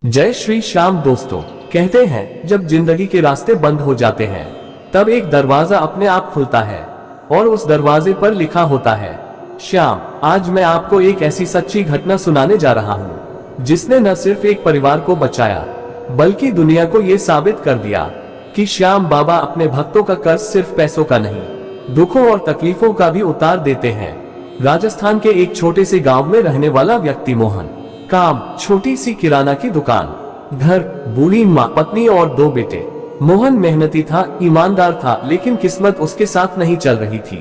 जय श्री श्याम दोस्तों। कहते हैं जब जिंदगी के रास्ते बंद हो जाते हैं तब एक दरवाजा अपने आप खुलता है और उस दरवाजे पर लिखा होता है श्याम। आज मैं आपको एक ऐसी सच्ची घटना सुनाने जा रहा हूँ जिसने न सिर्फ एक परिवार को बचाया बल्कि दुनिया को ये साबित कर दिया कि श्याम बाबा अपने भक्तों का कर्ज सिर्फ पैसों का नहीं, दुखों और तकलीफों का भी उतार देते हैं। राजस्थान के एक छोटे से गांव में रहने वाला व्यक्ति मोहन, काम छोटी सी किराना की दुकान, घर बूढ़ी माँ, पत्नी और 2 बेटे। मोहन मेहनती था, ईमानदार था, लेकिन किस्मत उसके साथ नहीं चल रही थी।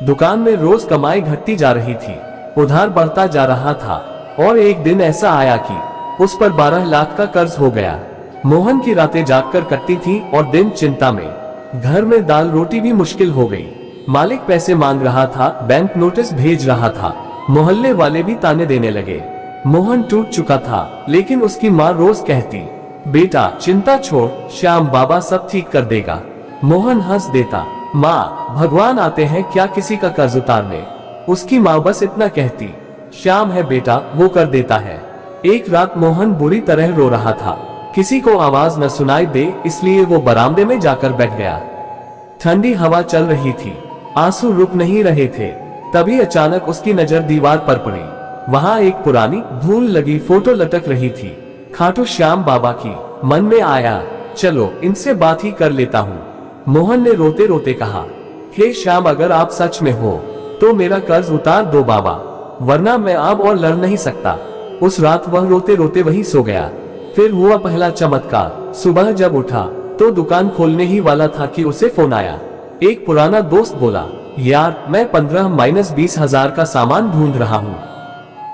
दुकान में रोज कमाई घटती जा रही थी, उधार बढ़ता जा रहा था और एक दिन ऐसा आया कि उस पर 12 लाख का कर्ज हो गया। मोहन की रातें जागकर कटती थी और दिन चिंता में। घर में दाल रोटी भी मुश्किल हो गई। मालिक पैसे मांग रहा था, बैंक नोटिस भेज रहा था, मोहल्ले वाले भी ताने देने लगे। मोहन टूट चुका था, लेकिन उसकी माँ रोज कहती, बेटा चिंता छोड़, श्याम बाबा सब ठीक कर देगा। मोहन हंस देता, माँ भगवान आते हैं क्या किसी का कर्ज उतारने। उसकी माँ बस इतना कहती, श्याम है बेटा, वो कर देता है। एक रात मोहन बुरी तरह रो रहा था। किसी को आवाज न सुनाई दे इसलिए वो बरामदे में जाकर बैठ गया। ठंडी हवा चल रही थी, आंसू रुक नहीं रहे थे। तभी अचानक उसकी नजर दीवार पर पड़ी। वहां एक पुरानी धूल लगी फोटो लटक रही थी, खाटू श्याम बाबा की। मन में आया, चलो इनसे बात ही कर लेता हूँ। मोहन ने रोते रोते कहा, हे श्याम, अगर आप सच में हो तो मेरा कर्ज उतार दो बाबा, वरना मैं अब और लड़ नहीं सकता। उस रात वह रोते रोते वहीं सो गया। फिर हुआ पहला चमत्कार। सुबह जब उठा तो दुकान खोलने ही वाला था कि उसे फोन आया। एक पुराना दोस्त बोला, यार मैं 15-20 हजार का सामान ढूंढ रहा हूँ,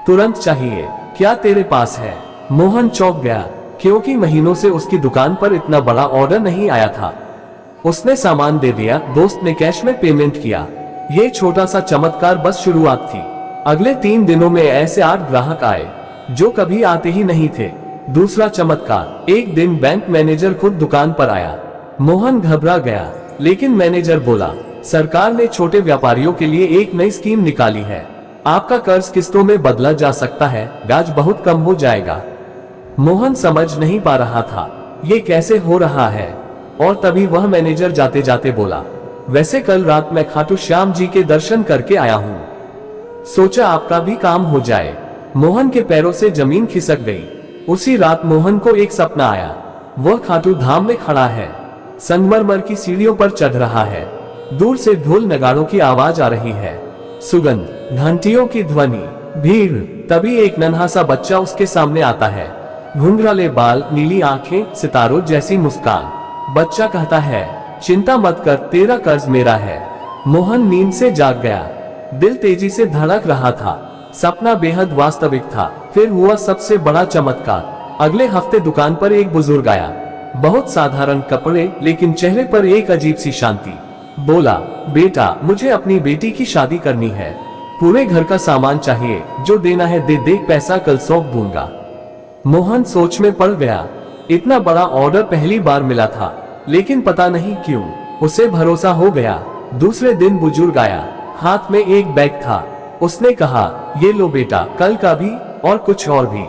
तुरंत चाहिए, क्या तेरे पास है? मोहन चौंक गया, क्योंकि महीनों से उसकी दुकान पर इतना बड़ा ऑर्डर नहीं आया था। उसने सामान दे दिया, दोस्त ने कैश में पेमेंट किया। ये छोटा सा चमत्कार बस शुरुआत थी। अगले 3 दिनों में ऐसे 8 ग्राहक आए जो कभी आते ही नहीं थे। दूसरा चमत्कार, एक दिन बैंक मैनेजर खुद दुकान पर आया। मोहन घबरा गया, लेकिन मैनेजर बोला, सरकार ने छोटे व्यापारियों के लिए एक नई स्कीम निकाली है, आपका कर्ज किस्तों में बदला जा सकता है, ब्याज बहुत कम हो जाएगा। मोहन समझ नहीं पा रहा था ये कैसे हो रहा है। और तभी वह मैनेजर जाते जाते बोला, वैसे कल रात मैं खाटू श्याम जी के दर्शन करके आया हूँ, सोचा आपका भी काम हो जाए। मोहन के पैरों से जमीन खिसक गई। उसी रात मोहन को एक सपना आया। वह खाटू धाम में खड़ा है, संगमरमर की सीढ़ियों पर चढ़ रहा है। दूर से ढोल नगाड़ों की आवाज आ रही है, सुगंध, घंटियों की ध्वनि, भीड़। तभी एक नन्हा सा बच्चा उसके सामने आता है, घुंघराले बाल, नीली आंखें, सितारों जैसी मुस्कान। बच्चा कहता है, चिंता मत कर, तेरा कर्ज मेरा है। मोहन नींद से जाग गया, दिल तेजी से धड़क रहा था। सपना बेहद वास्तविक था। फिर हुआ सबसे बड़ा चमत्कार। अगले हफ्ते दुकान पर एक बुजुर्ग आया, बहुत साधारण कपड़े, लेकिन चेहरे पर एक अजीब सी शांति। बोला, बेटा मुझे अपनी बेटी की शादी करनी है, पूरे घर का सामान चाहिए, जो देना है दे दे, पैसा कल सौंप दूंगा। मोहन सोच में पड़ गया। इतना बड़ा ऑर्डर पहली बार मिला था, लेकिन पता नहीं क्यों उसे भरोसा हो गया। दूसरे दिन बुजुर्ग आया, हाथ में एक बैग था। उसने कहा, ये लो बेटा, कल का भी और कुछ और भी।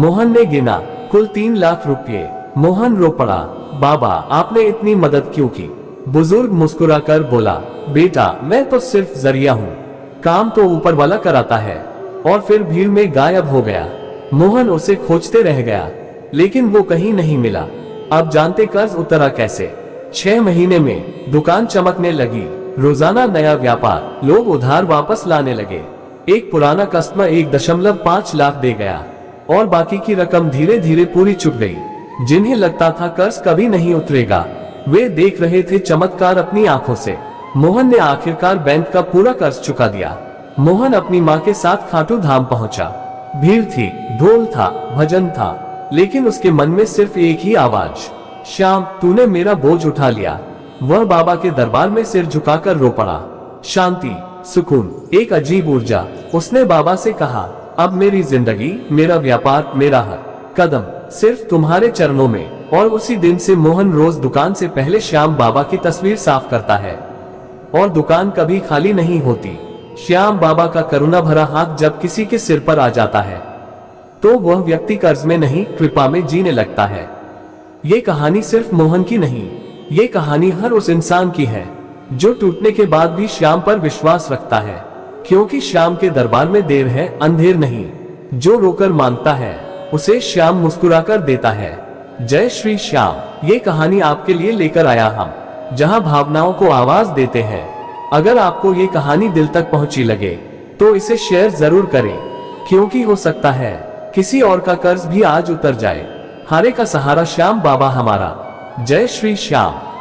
मोहन ने गिना, कुल 3 लाख रुपये। मोहन रो पड़ा, बाबा आपने इतनी मदद क्यों की? बुजुर्ग मुस्कुराकर बोला, बेटा मैं तो सिर्फ जरिया हूँ, काम तो ऊपर वाला कराता है। और फिर भीड़ में गायब हो गया। मोहन उसे खोजते रह गया, लेकिन वो कहीं नहीं मिला। अब जानते कर्ज उतरा कैसे। 6 महीने में दुकान चमकने लगी, रोजाना नया व्यापार, लोग उधार वापस लाने लगे। एक पुराना कस्टमर 1.5 लाख दे गया और बाकी की रकम धीरे धीरे पूरी चुक गई। जिन्हें लगता था कर्ज कभी नहीं उतरेगा, वे देख रहे थे चमत्कार अपनी आंखों से। मोहन ने आखिरकार बैंक का पूरा कर्ज चुका दिया। मोहन अपनी माँ के साथ खाटू धाम पहुंचा। भीड़ थी, ढोल था, भजन था, लेकिन उसके मन में सिर्फ एक ही आवाज, श्याम तूने मेरा बोझ उठा लिया। वह बाबा के दरबार में सिर झुकाकर रो पड़ा। शांति, सुकून, एक अजीब ऊर्जा। उसने बाबा से कहा, अब मेरी जिंदगी, मेरा व्यापार, मेरा हर कदम सिर्फ तुम्हारे चरणों में। और उसी दिन से मोहन रोज दुकान से पहले श्याम बाबा की तस्वीर साफ करता है और दुकान कभी खाली नहीं होती। श्याम बाबा का करुणा भरा हाथ जब किसी के सिर पर आ जाता है तो वह व्यक्ति कर्ज में नहीं, कृपा में जीने लगता है। ये कहानी सिर्फ मोहन की नहीं, ये कहानी हर उस इंसान की है जो टूटने के बाद भी श्याम पर विश्वास रखता है, क्योंकि श्याम के दरबार में देर है, अंधेर नहीं। जो रोकर मांगता है उसे श्याम मुस्कुराकर देता है। जय श्री श्याम। ये कहानी आपके लिए लेकर आया हम, जहां भावनाओं को आवाज देते हैं। अगर आपको ये कहानी दिल तक पहुंची लगे तो इसे शेयर जरूर करें, क्योंकि हो सकता है किसी और का कर्ज भी आज उतर जाए। हारे का सहारा श्याम बाबा हमारा। जय श्री श्याम।